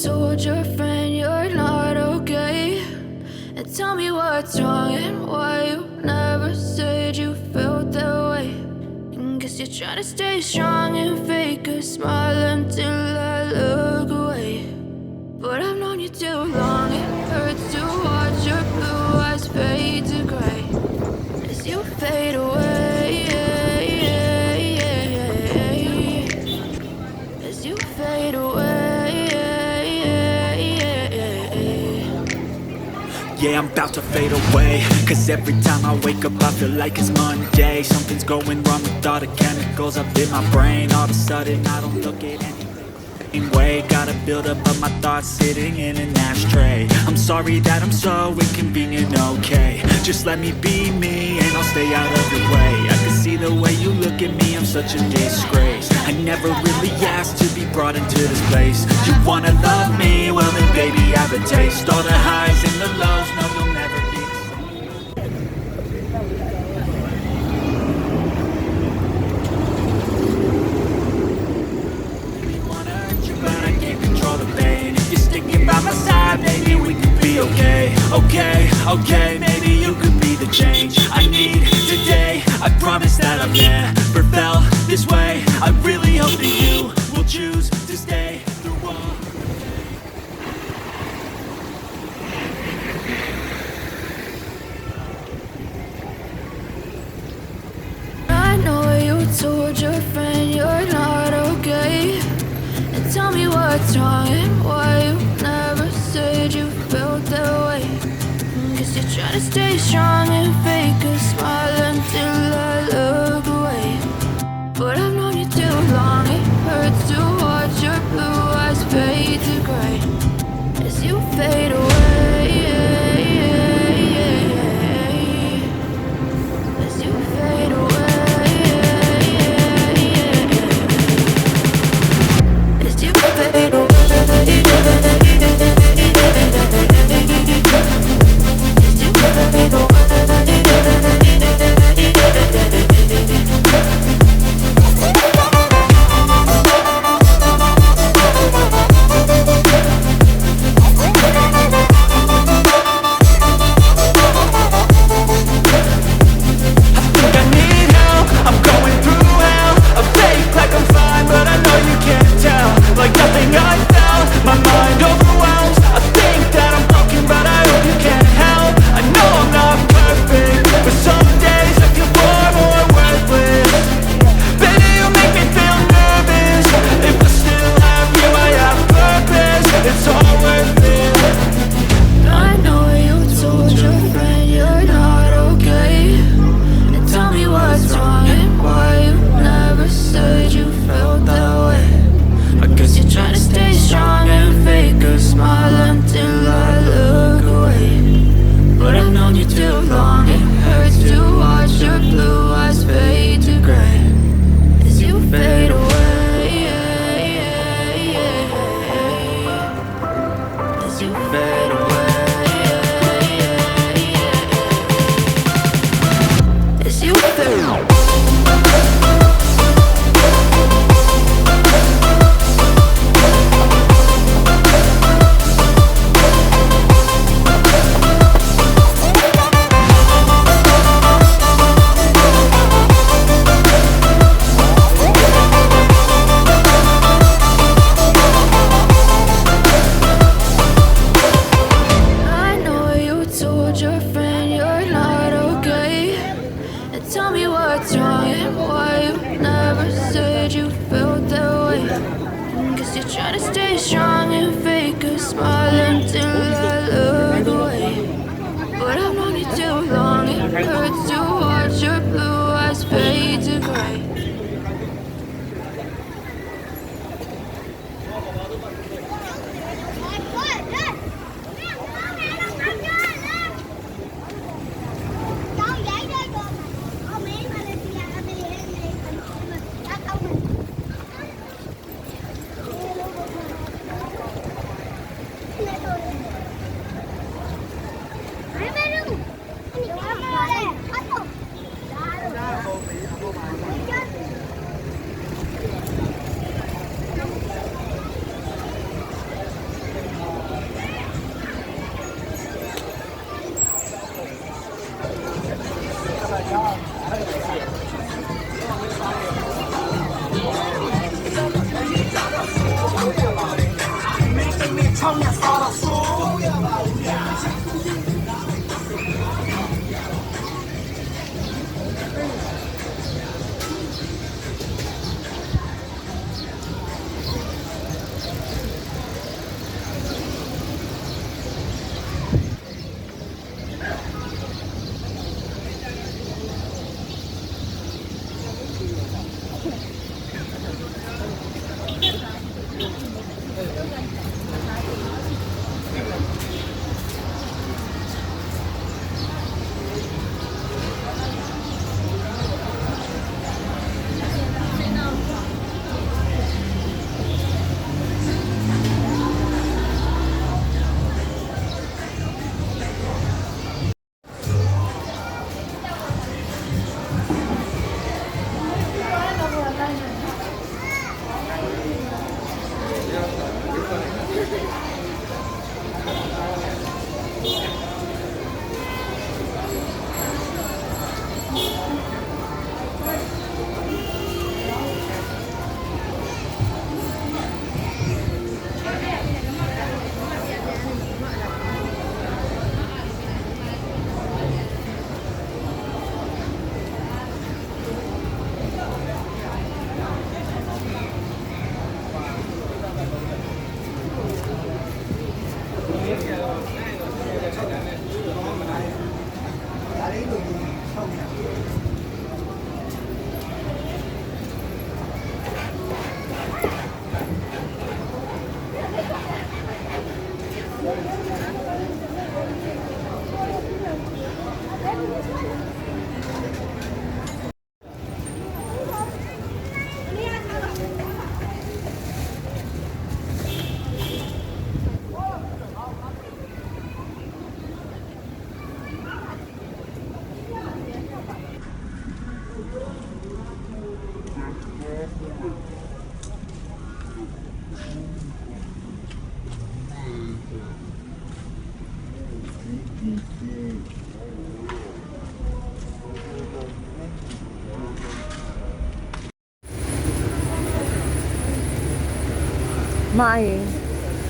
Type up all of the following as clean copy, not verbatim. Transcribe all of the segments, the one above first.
told your friend you're not okay, and tell me what's wrong and why you never said you felt that way. And guess you're trying to stay strong and fake a smile until I look away. But I've known you too long, it hurts to watch your blue eyes fade to gray as you fade away, as you fade away. Yeah, I'm about to fade away, cause every time I wake up I feel like it's Monday. Something's going wrong with all the chemicals up in my brain. All of a sudden I don't look at anything the same way. Gotta build up of my thoughts sitting in an ashtray. I'm sorry that I'm so inconvenient, okay. Just let me be me and I'll stay out of your way. I can see the way you look at me, I'm such a disgrace. I never really asked to be brought into this place. You wanna love me? Well then baby, have a taste. All the highs and the lows, no you'll never be the same. Really wanna hurt you but I can't control the pain. If you're sticking by my side, maybe we could be okay. Okay, maybe you could be the change I need today. I promise that I've never felt this way. I really hope that you will choose to stay through all. I know you told your friend you're not okay, and tell me what's wrong and why you never said you felt that way. Guess you're trying to stay strong and fake a smile until I look away. But I've known you too long, it hurts to watch your blue eyes fade to gray as you fade away, as you fade away, as you fade away. Hãy subscribe cho kênh Ghiền Mì Gõ để không bỏ lỡ Mai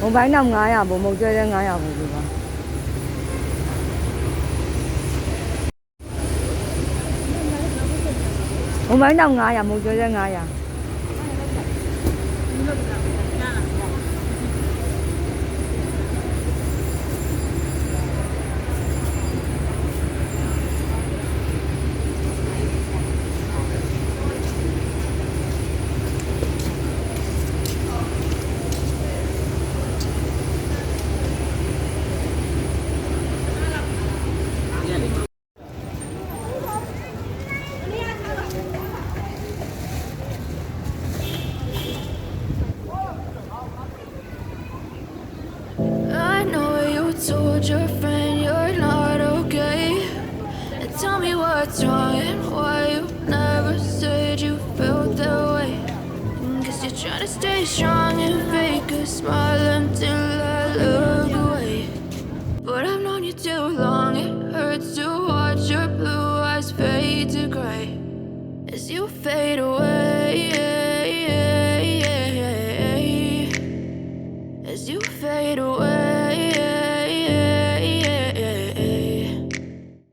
một bánh năm ngái à, bộ một chơi lên ngái à, bộ gì vậy? Một bánh năm ngái à, một chơi lên ngái à? I know you told your friend you're not okay. And tell me what's wrong and why you never said you felt that way. Guess you're trying to stay strong and fake a smile until I look away. But I've known you too long, it hurts to watch your blue eyes fade to gray as you fade away. As you fade away.